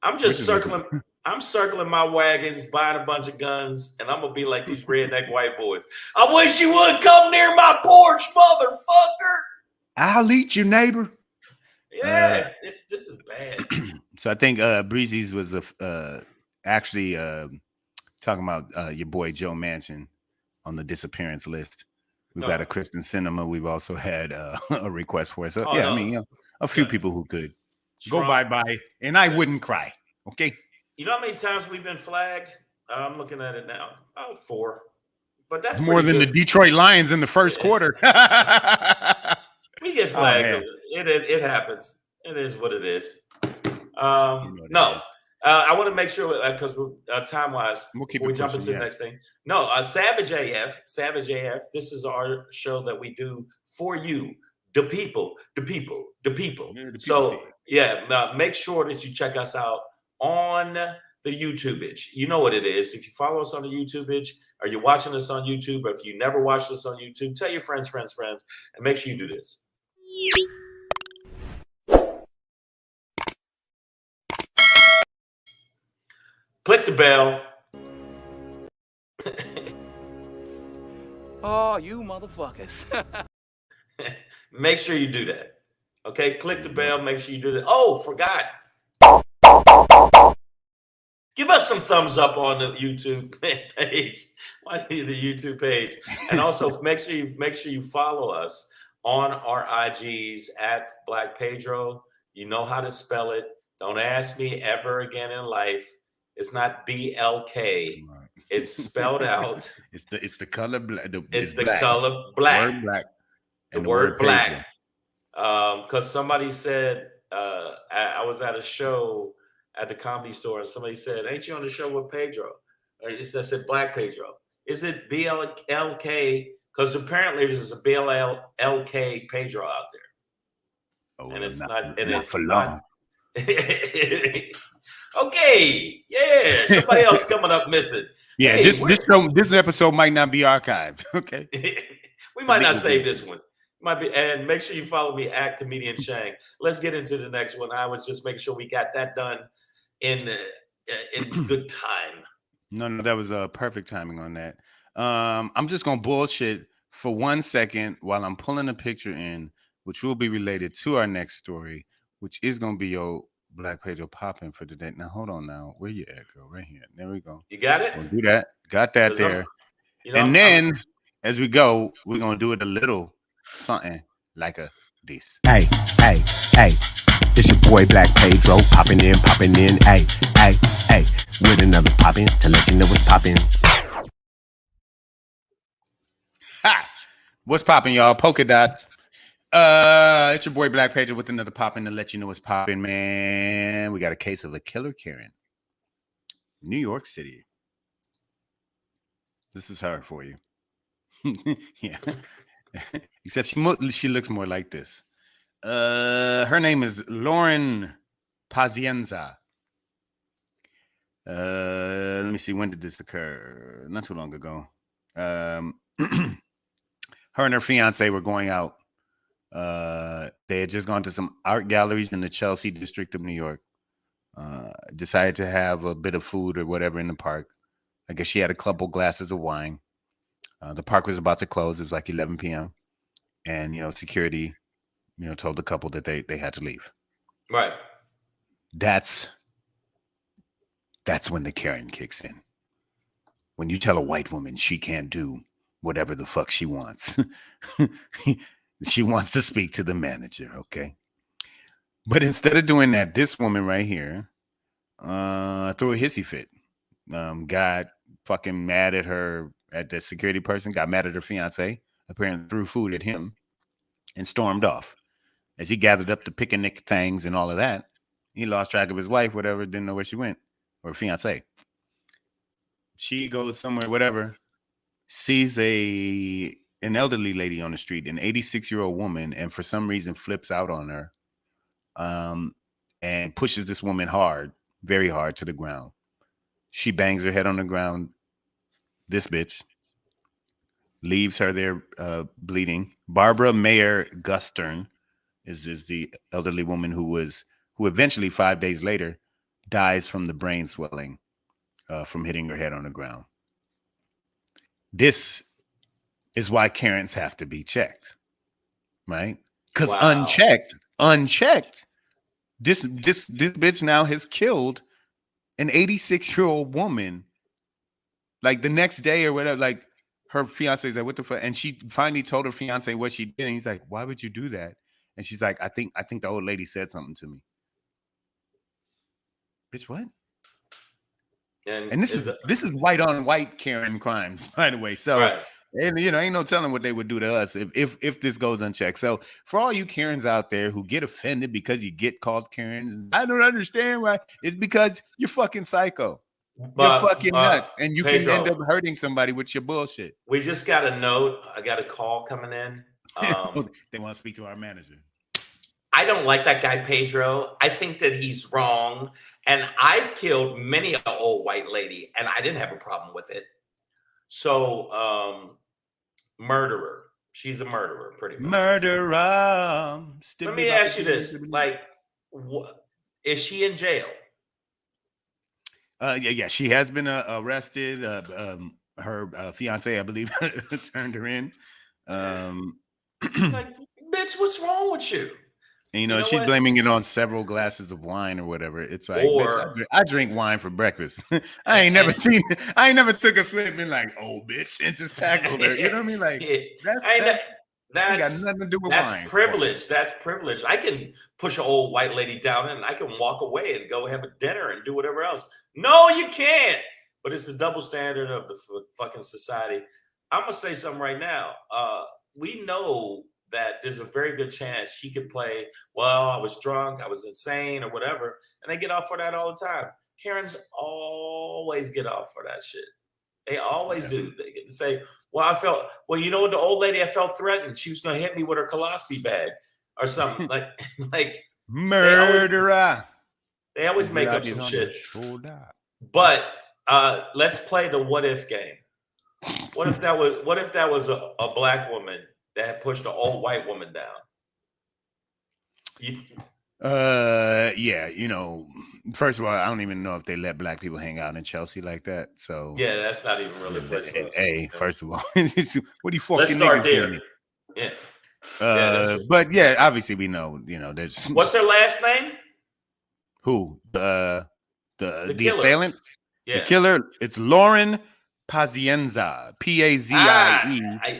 I'm just circling. I'm circling my wagons, buying a bunch of guns, and I'm gonna be like these redneck white boys. I wish you wouldn't come near my porch, motherfucker. I'll eat you, neighbor. Yeah, this is bad. So I think Breezy's was actually talking about your boy Joe Manchin on the disappearance list. We've got a Kristen Cinema. We've also had a request for it. So I mean, a few people who could go bye, and I wouldn't cry. Okay. You know how many times we've been flagged? I'm looking at it now. Oh, 4. But that's more than the Detroit Lions in the first quarter. We get flagged. It happens. It is what it is. I want to make sure because time wise, before we jump into the next thing. No, Savage AF. This is our show that we do for you, the people. So make sure that you check us out on the YouTube-age. You know what it is. If you follow us on the YouTube-age, or you're watching us on YouTube, or if you never watched us on YouTube, tell your friends, and make sure you do this. Click the bell. Oh, you motherfuckers. Make sure you do that. Okay, click the bell. Make sure you do that. Oh, forgot. Give us some thumbs up on the YouTube page. Why the YouTube page? And also make sure you follow us on our IGs at Black Pedro. You know how to spell it. Don't ask me ever again in life. It's not BLK. It's spelled out. It's the color black. It's the color black. Word black. The word black. Because somebody said I was at a show at the Comedy Store, and somebody said, "Ain't you on the show with Pedro?" I said, "Black Pedro." Is it BLK? Because apparently there's a BLK Pedro out there. Oh, and it's not and it's for long. Okay, yeah, somebody else coming up missing. Yeah, hey, this episode might not be archived. Okay, we might not save this one. Might be, and make sure you follow me at Comedian Shang. Let's get into the next one. I was just making sure we got that done in good time. No, that was perfect timing on that. I'm just gonna bullshit for 1 second while I'm pulling a picture in, which will be related to our next story, which is gonna be your Black Pedro popping for today. Now hold on, now where you at, girl? Right here. There we go. You got it. We'll do that. Got that there. And then as we go, we're gonna do it a little something like this. Hey, it's your boy Black Pedro popping in, hey, with another popping to let you know what's popping. Ha! What's popping, y'all? Polka dots. It's your boy Black Pedro with another popping to let you know what's popping, man. We got a case of a killer Karen, New York City. This is her for you. Yeah. Except she looks more like this. Her name is Lauren Pazienza. Let me see, when did this occur? Not too long ago. Her and her fiance were going out. They had just gone to some art galleries in the Chelsea district of New York. Decided to have a bit of food or whatever in the park. I guess she had a couple glasses of wine. The park was about to close. It was like 11 p.m. And, security, told the couple that they had to leave. Right. That's when the Karen kicks in. When you tell a white woman she can't do whatever the fuck she wants. She wants to speak to the manager, okay? But instead of doing that, this woman right here threw a hissy fit. Got fucking mad at the security person, got mad at her fiance, apparently threw food at him, and stormed off. As he gathered up the picnic things and all of that, he lost track of his wife, whatever, didn't know where she went, or fiance. She goes somewhere, whatever, sees an elderly lady on the street, an 86-year-old woman, and for some reason flips out on her, and pushes this woman hard, very hard, to the ground. She bangs her head on the ground. This bitch leaves her there bleeding. Barbara Mayer Gustern is the elderly woman who eventually 5 days later dies from the brain swelling from hitting her head on the ground. This is why Karens have to be checked, right? Because unchecked, this bitch now has killed an 86-year-old woman. Like the next day or whatever, like her fiance's like, what the fuck? And she finally told her fiance what she did. And he's like, why would you do that? And she's like, I think the old lady said something to me. Bitch, what? And this is white on white Karen crimes, by the way. So, right. And ain't no telling what they would do to us if this goes unchecked. So for all you Karens out there who get offended because you get called Karens, I don't understand why. It's because you're fucking psycho. You're fucking nuts, and you Pedro, can end up hurting somebody with your bullshit. We just got a note. I got a call coming in. They want to speak to our manager. I don't like that guy, Pedro. I think that he's wrong. And I've killed many an old white lady, and I didn't have a problem with it. So, murderer. She's a murderer, pretty much. Murderer. Let me ask you this. Like, is she in jail? Yeah, she has been arrested. Her fiance, I believe, turned her in. Like, bitch, what's wrong with you? And, you know she's blaming it on several glasses of wine or whatever. It's like, bitch, I drink wine for breakfast. I ain't never took a slip and been like, oh, bitch, and just tackled her. You know what I mean? Like, that's got nothing to do with wine. Privilege. That's privilege. I can push an old white lady down and I can walk away and go have a dinner and do whatever else. No, you can't. But it's the double standard of the fucking society. I'm gonna say something right now. We know that there's a very good chance she could play, well, I was drunk, I was insane, or whatever, and they get off for that all the time. Karens always get off for that shit. They always do. They get to say, well, you know what, the old lady, I felt threatened. She was going to hit me with her colostomy bag or something. like murderer. They always make up some shit. But let's play the what if game. What if that was a black woman that had pushed an old white woman down? Yeah, first of all, I don't even know if they let black people hang out in Chelsea like that. So yeah, that's not even really a place for us. Hey, first of all, what do you fucking Let's start there. Doing? Yeah. But yeah, obviously we know, there's what's her last name? Who? The assailant? Yeah. The killer, it's Lauren Pazienza, Pazie.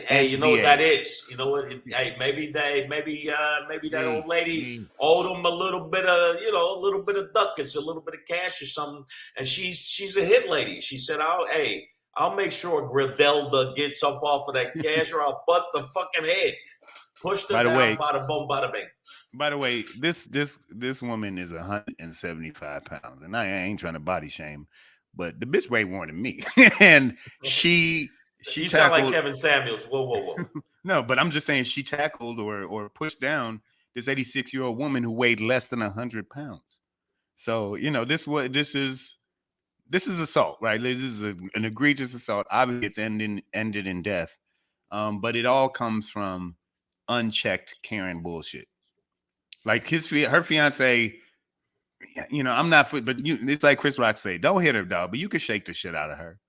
Hey, you know what that is? You know what? Hey, maybe that old lady owed him a little bit of ducats, a little bit of cash or something. And she's a hit lady. She said, I'll make sure Griselda gets up off of that cash, or I'll bust the fucking head. Pushed her down, bada boom, bada bing. By the way, this woman is 175 pounds, and I ain't trying to body shame. But the bitch weighed more than me, and she you sound like Kevin Samuels. Whoa. No, but I'm just saying she tackled or pushed down this 86-year-old woman who weighed less than 100 pounds. So this is assault, right? This is an egregious assault. Obviously, it's ended in death, but it all comes from unchecked Karen bullshit. Like her fiance. I'm not for, but it's like Chris Rock say, don't hit her, dog, but you can shake the shit out of her.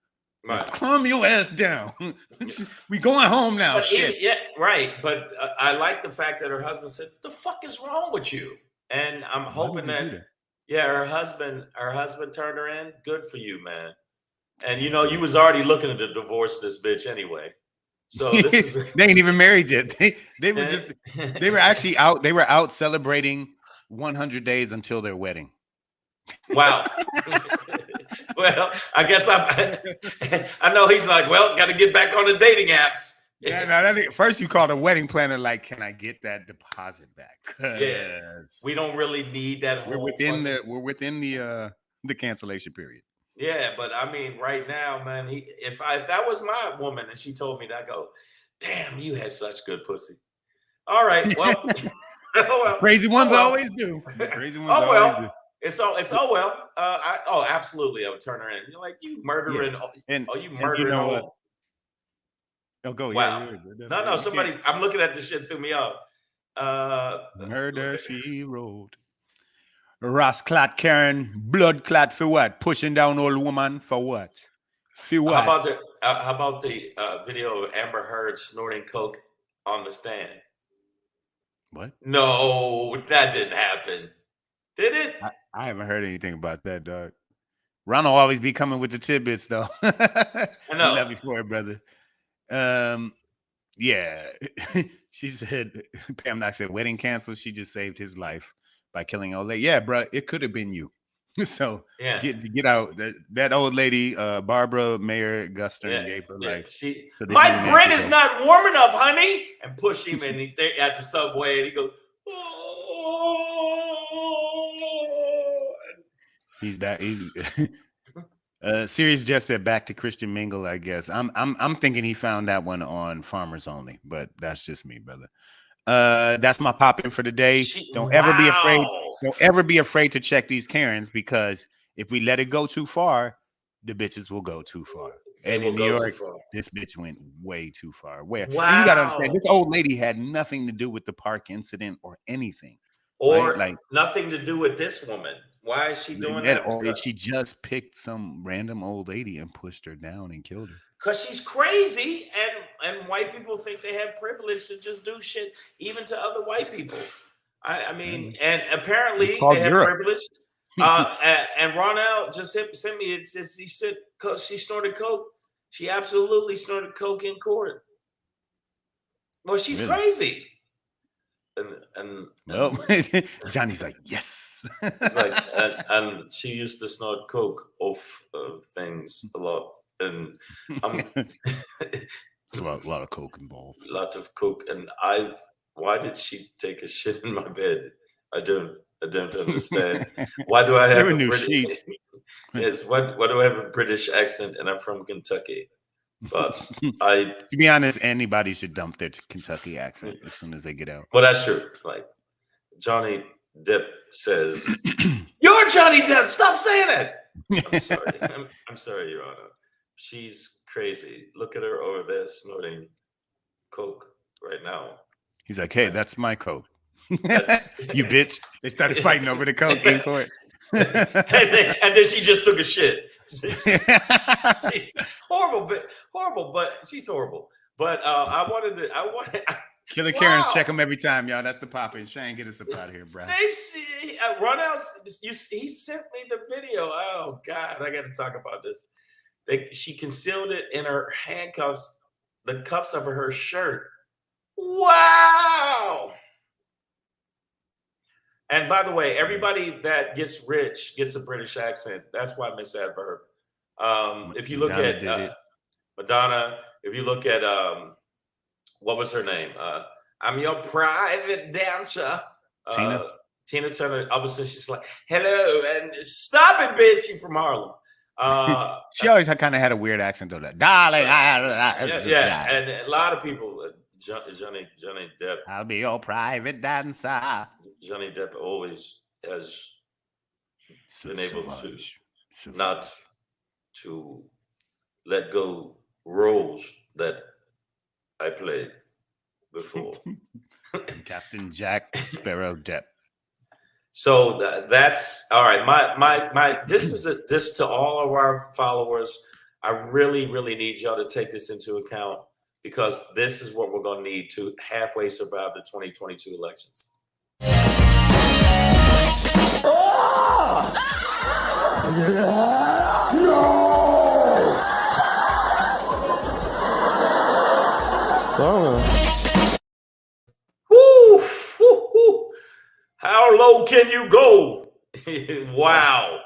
Right. Calm your ass down. We going home now. But shit. Yeah, right. But I like the fact that her husband said, "The fuck is wrong with you?" And I'm hoping that her husband turned her in. Good for you, man. And you was already looking to divorce this bitch anyway. So this is they ain't even married yet. They were actually out. They were out celebrating 100 days until their wedding. Wow. Well, I guess I know he's like, well, got to get back on the dating apps. Yeah, first you call the wedding planner like, can I get that deposit back? Yeah, we don't really need that. We're within the cancellation period. Yeah, but I mean, right now, man, if that was my woman and she told me that, I go, damn, you had such good pussy. All right, well. Crazy ones always do. Crazy ones always do. Absolutely, I would turn her in. You're like, you murdering. Yeah. You murdering. Oh, go. Wow. Yeah. No, somebody. I'm looking at this shit threw me off. Murder she wrote. Ross clot Karen, blood clot for what? Pushing down old woman for what? For what? How about the video of Amber Heard snorting coke on the stand? What? No, that didn't happen. Did it? I haven't heard anything about that, dog. Ronald always be coming with the tidbits, though. I know. We love you for it, brother. Yeah. She said, Pam Knox said, wedding canceled. She just saved his life by killing old lady. Yeah, bro, it could have been you. So yeah, get out. That old lady, Barbara Mayer Gustern, gave her life. My bread is not warm enough, honey, and push him, and he's there at the subway, and he goes, oh. He's Sirius just said back to Christian Mingle. I guess I'm thinking he found that one on Farmers Only, but that's just me, brother. That's my pop in for the day. Don't ever be afraid. Don't ever be afraid to check these Karens, because if we let it go too far, the bitches will go too far. And in New York, this bitch went way too far. Wow. And you gotta understand, this old lady had nothing to do with the park incident or anything. Or right? Like nothing to do with this woman. Why is she doing that? Or she just picked some random old lady and pushed her down and killed her. Because she's crazy, and white people think they have privilege to just do shit even to other white people. I mean, and apparently they have privilege. And Ronald just sent me. It says he said she snorted coke. She absolutely snorted coke in court. Well, she's crazy. And well, Johnny's like, yes. It's like, and she used to snort coke off of things a lot, and a lot of coke involved. A lot of coke, and why did she take a shit in my bed? I don't understand. Why do I have a British sheets? Yes, why do I have a British accent and I'm from Kentucky? But to be honest, anybody should dump their Kentucky accent as soon as they get out. Well, that's true. Like Johnny Depp says, "You're Johnny Depp. Stop saying it." I'm sorry. I'm sorry, Your Honor. She's crazy. Look at her over there snorting coke right now. He's like, "Hey, that's my coke." You bitch. They started fighting over the coke in court. and then she just took a shit. She's horrible, but she's horrible. But I wanted Killer Karens, check them every time, y'all. That's the pop-in. Shane, get us up out of here, bro. Ronald, he sent me the video. Oh God, I got to talk about this. She concealed it in her handcuffs, the cuffs of her shirt. Wow. And by the way, everybody that gets rich gets a British accent. That's why Miss Adverb. If you look at Madonna, if you look at what was her name? I'm your private dancer. Tina Turner. All of a sudden, she's like, "Hello," and stop it, bitch. She's from Harlem. She always kind of had a weird accent though. That darling, yeah, and a lot of people. Johnny Depp. I'll be your private dancer. Johnny Depp always has been able to not to let go roles that I played before. Captain Jack Sparrow Depp. So that's all right. My this is this to all of our followers. I really, really need y'all to take this into account, because this is what we're going to need to halfway survive the 2022 elections. Woo, woo, woo. How low can you go? Wow.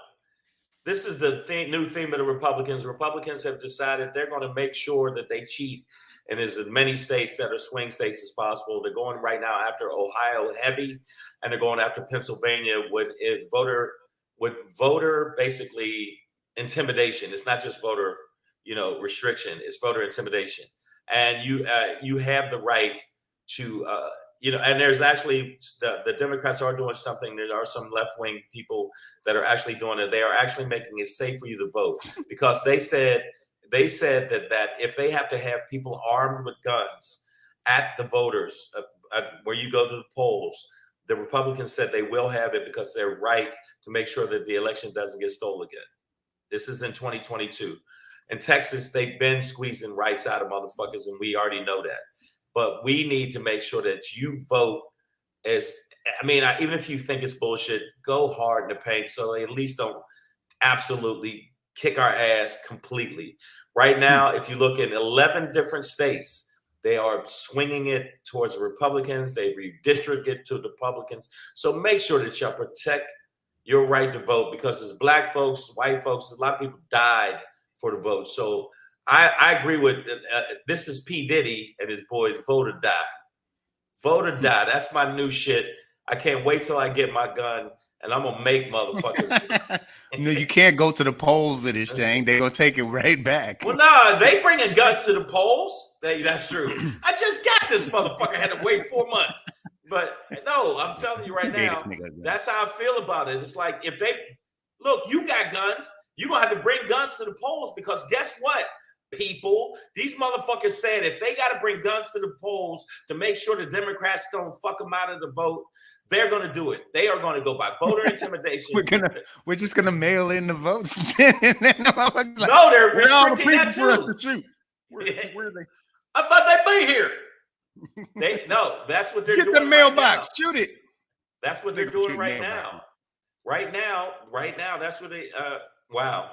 This is the new theme of the Republicans. Republicans have decided they're going to make sure that they cheat in as many states that are swing states as possible. They're going right now after Ohio heavy, and they're going after Pennsylvania with voter basically intimidation. It's not just voter, restriction. It's voter intimidation, and you have the right to. And there's actually the Democrats are doing something. There are some left-wing people that are actually doing it. They are actually making it safe for you to vote, because they said they said that if they have to have people armed with guns at the voters, where you go to the polls, the Republicans said they will have it because they're right to make sure that the election doesn't get stolen again. This is in 2022. In Texas, they've been squeezing rights out of motherfuckers, and we already know that. But we need to make sure that you vote even if you think it's bullshit, go hard in the paint so they at least don't absolutely kick our ass completely. Right now, if you look at 11 different states, they are swinging it towards the Republicans. They've redistricted it to the Republicans. So make sure that y'all protect your right to vote, because as black folks, white folks, a lot of people died for the vote. So I agree with this is P. Diddy and his boys, vote or die. Vote or die. That's my new shit. I can't wait till I get my gun, and I'm gonna make motherfuckers. No, you can't go to the polls with this thing. They're gonna take it right back. Well, nah, they bringing guns to the polls. That's true. I just got this motherfucker. Had to wait 4 months. But no, I'm telling you right now, that's how I feel about it. It's like, if they look, you got guns, you're gonna have to bring guns to the polls, because guess what, people? These motherfuckers said if they got to bring guns to the polls to make sure the Democrats don't fuck them out of the vote, they're gonna do it. They are gonna go by voter intimidation. We're just gonna mail in the votes. No, they're restricting that too. Where are they? I thought they'd be here. That's what they're doing. Get the mailbox, shoot it. That's what they're doing right now. Right now, that's what they wow.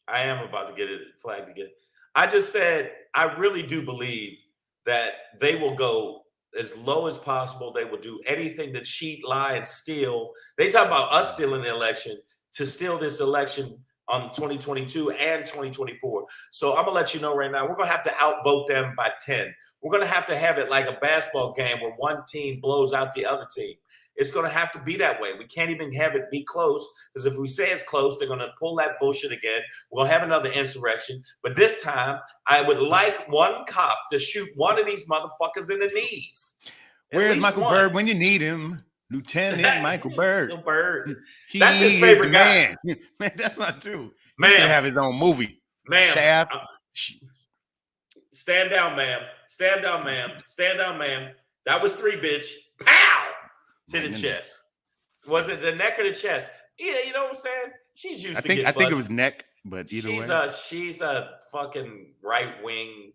I am about to get it flagged again. I just said I really do believe that they will go as low as possible. They will do anything to cheat, lie, and steal. They talk about us stealing the election, to steal this election on 2022 and 2024. So I'm gonna let you know right now, we're gonna have to outvote them by 10. We're gonna have to have it like a basketball game where one team blows out the other team. It's gonna have to be that way. We can't even have it be close, because if we say it's close, they're gonna pull that bullshit again. We're gonna have another insurrection. But this time, I would like one cop to shoot one of these motherfuckers in the knees. Where's Michael Bird when you need him? Lieutenant Michael Bird. That's his favorite guy. Man, that's not true. Man, he should have his own movie. Man, Shaft. Stand down, ma'am. Stand down, ma'am. Stand down, ma'am. That was 3, bitch. Pow! To the chest. Was it the neck or the chest? Yeah, you know what I'm saying? She's used to getting I think it was neck, but either way. She's a fucking right wing.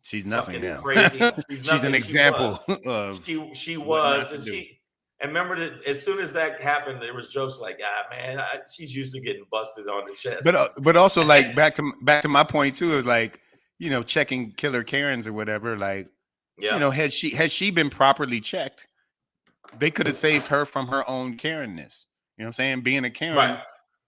She's nothing now. Crazy. She's an example. She was, and remember that as soon as that happened, there was jokes like, man, she's used to getting busted on the chest. But also, like, back to my point too, is like, you know, checking killer Karens or whatever. Like, you know, had she been properly checked, they could have saved her from her own Karenness. You know what I'm saying? Being a Karen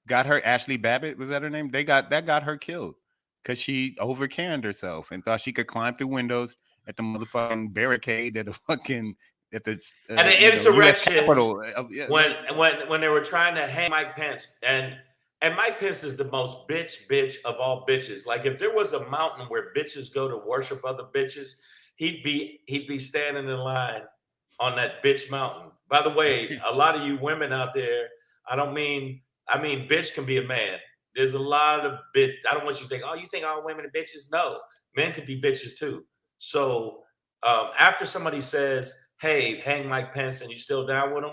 got her. Ashley Babbitt, was that her name? That got her killed because she over Karened herself and thought she could climb through windows at the motherfucking barricade at the fucking. At the insurrection, when they were trying to hang Mike Pence, and Mike Pence is the most bitch of all bitches. Like, if there was a mountain where bitches go to worship other bitches, he'd be standing in line on that bitch mountain. By the way, a lot of you women out there, I mean bitch can be a man. There's a lot of bitch. I don't want you to think, oh, you think all women are bitches? No, men can be bitches too. So after somebody says, hey, hang Mike Pence, and you still down with him?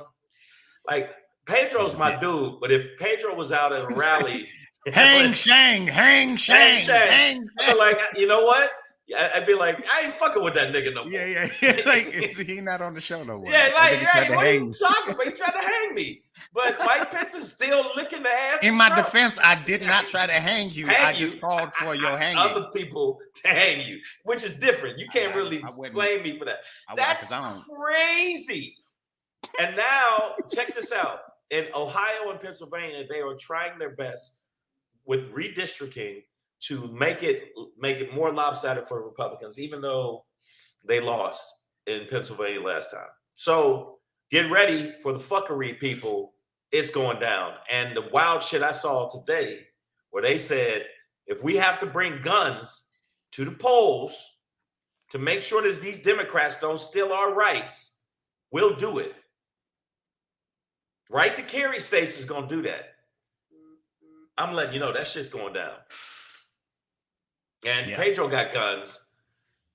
Like, Pedro's my dude, but if Pedro was out at a rally, hang Shang. Like, you know what? I'd be like, I ain't fucking with that nigga no more. Yeah. Like, he not on the show no more. Yeah, like, what are you talking about? He tried to hang me. But Mike Pence is still licking the ass. In my defense, I did not try to hang you. I just called for your hanging. Other people to hang you, which is different. You can't really blame me for that. That's crazy. And now, check this out. In Ohio and Pennsylvania, they are trying their best with redistricting to make it more lopsided for Republicans, even though they lost in Pennsylvania last time. So get ready for the fuckery, people. It's going down. And the wild shit I saw today, where they said, if we have to bring guns to the polls to make sure that these Democrats don't steal our rights, we'll do it. Right to carry states is going to do that. I'm letting you know that shit's going down. And Pedro got guns.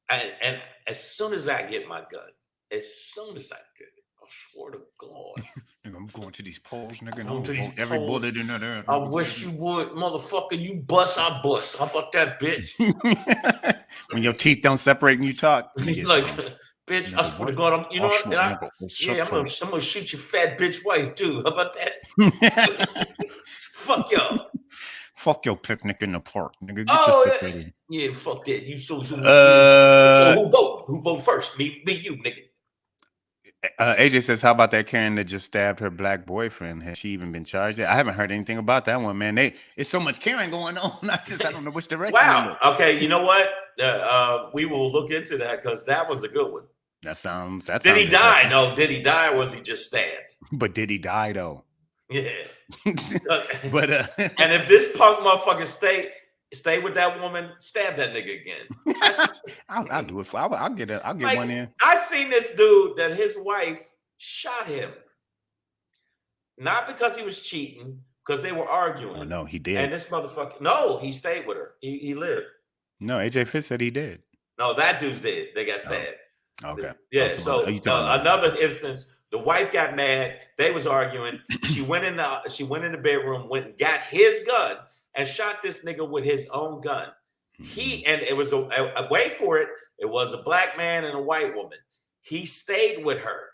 And as soon as I get my gun, I swear to God. I'm going to these polls, nigga. I'm I'm to going every bullet in there. I wish you would, motherfucker. You bust, I bust. How about that, bitch? When your teeth don't separate and you talk. He's like, bitch, I swear to God, you know what? I'm gonna shoot your fat bitch wife too. How about that? Fuck y'all. Fuck your picnic in the park, nigga. Yeah, fuck that. You so so who vote first? Me, you, nigga. AJ says, how about that Karen that just stabbed her black boyfriend? Has she even been charged yet? I haven't heard anything about that one, man. It's so much Karen going on. I don't know which direction. Wow. Okay, you know what? We will look into that because that was a good one. Did he die? No, did he die or was he just stabbed? But did he die though? Yeah. But and if this punk motherfucker stay with that woman, stab that nigga again. I'll do it. I'll get one in. I seen this dude that his wife shot him, not because he was cheating, because they were arguing. Oh no, he did. And this motherfucker, no, he stayed with her. He lived. No, AJ Fitz said he did. No, that dude's dead. They got stabbed. Oh. Okay. Yeah. So another instance. The wife got mad. They was arguing. She went in the bedroom, went and got his gun and shot this nigga with his own gun. And it was a wait for it. It was a black man and a white woman. He stayed with her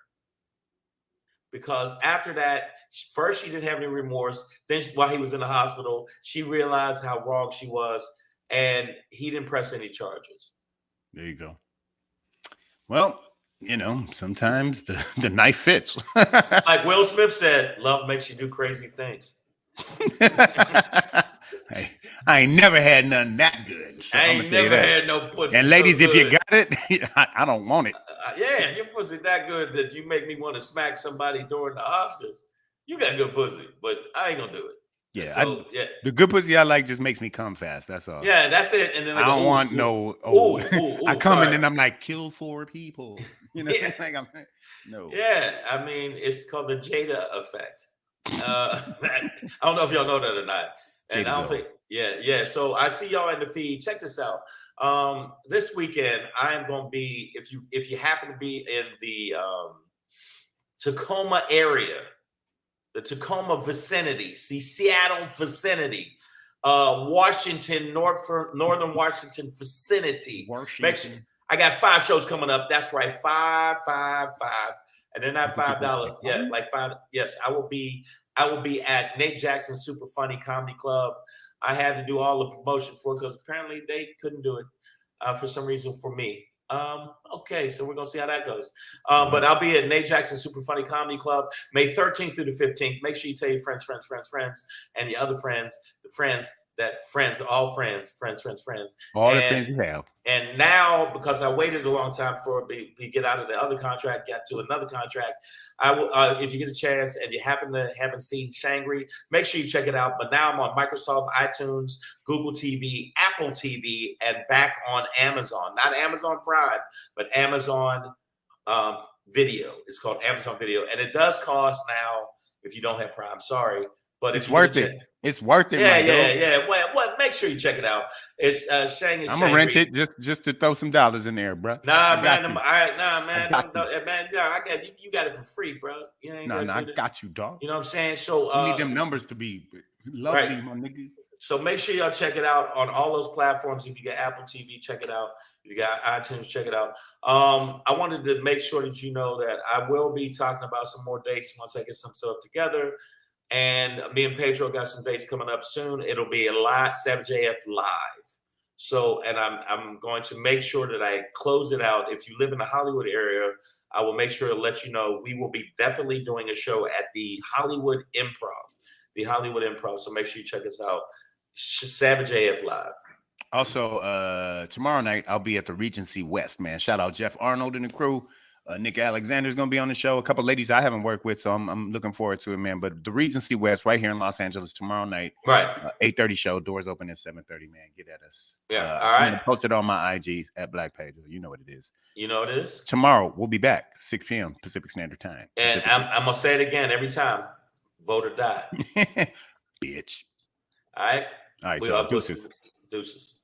because after that, first she didn't have any remorse. Then while he was in the hospital, she realized how wrong she was, and he didn't press any charges. There you go. Well, sometimes the knife fits. Like Will Smith said, love makes you do crazy things. I ain't never had nothing that good. So I ain't never had no pussy. And ladies, if you got it, I don't want it. Yeah, your pussy that good that you make me want to smack somebody during the Oscars. You got good pussy, but I ain't gonna do it. Yeah, so, the good pussy I like just makes me come fast. That's all. Yeah, that's it. And then I don't want no. I come in and I'm like, kill 4 people. Yeah. No. Yeah, I mean, it's called the Jada effect. I don't know if y'all know that or not. And I don't think, yeah. So I see y'all in the feed. Check this out. This weekend, I am going to be, if you happen to be in the Tacoma area, the Tacoma vicinity, Seattle vicinity, Washington, Northern Washington vicinity. I got 5 shows coming up. That's right, 5. And they're not $5. Yeah, like 5. Yes, I will be at Nate Jackson's Super Funny Comedy Club. I had to do all the promotion for it because apparently they couldn't do it for some reason for me. Okay, so we're gonna see how that goes. But I'll be at Nate Jackson Super Funny Comedy Club May 13th through the 15th. Make sure you tell your friends, and the other friends, all the friends you have. And now, because I waited a long time for me to get out of the other contract, got to another contract, I will. If you get a chance and you haven't seen SHANGRY, make sure you check it out. But now I'm on Microsoft, iTunes, Google TV, Apple TV, and back on Amazon. Not Amazon Prime, but Amazon Video. It's called Amazon Video, and it does cost now if you don't have Prime. Sorry. But it's worth it. It's worth it. Yeah. Well, make sure you check it out. It's Shang. I'm gonna rent it just to throw some dollars in there, bro. Nah, man. I got you. You got it for free, bro. I got you, dog. You know what I'm saying? So you need them numbers to be lovely, right, my nigga. So make sure y'all check it out on all those platforms. If you got Apple TV, check it out. If you got iTunes, check it out. I wanted to make sure that you know that I will be talking about some more dates once I get some stuff together. And me and Pedro got some dates coming up soon. It'll be a live Savage AF live. So, and I'm going to make sure that I close it out. If you live in the Hollywood area, I will make sure to let you know we will be definitely doing a show at the Hollywood Improv. So make sure you check us out. Savage AF live. Also, tomorrow night I'll be at the Regency West, man. Shout out Jeff Arnold and the crew. Nick Alexander's going to be on the show. A couple of ladies I haven't worked with, so I'm looking forward to it, man. But the Regency West right here in Los Angeles tomorrow night. Right. 8:30 show. Doors open at 7:30, man. Get at us. Yeah. All right. I'm going to post it on my IG at Black Pedro. You know what it is. You know what it is. Tomorrow we'll be back 6 p.m. Pacific Standard Time. And I'm going to say it again every time. Vote or die. Bitch. All right. All right. So Deuces.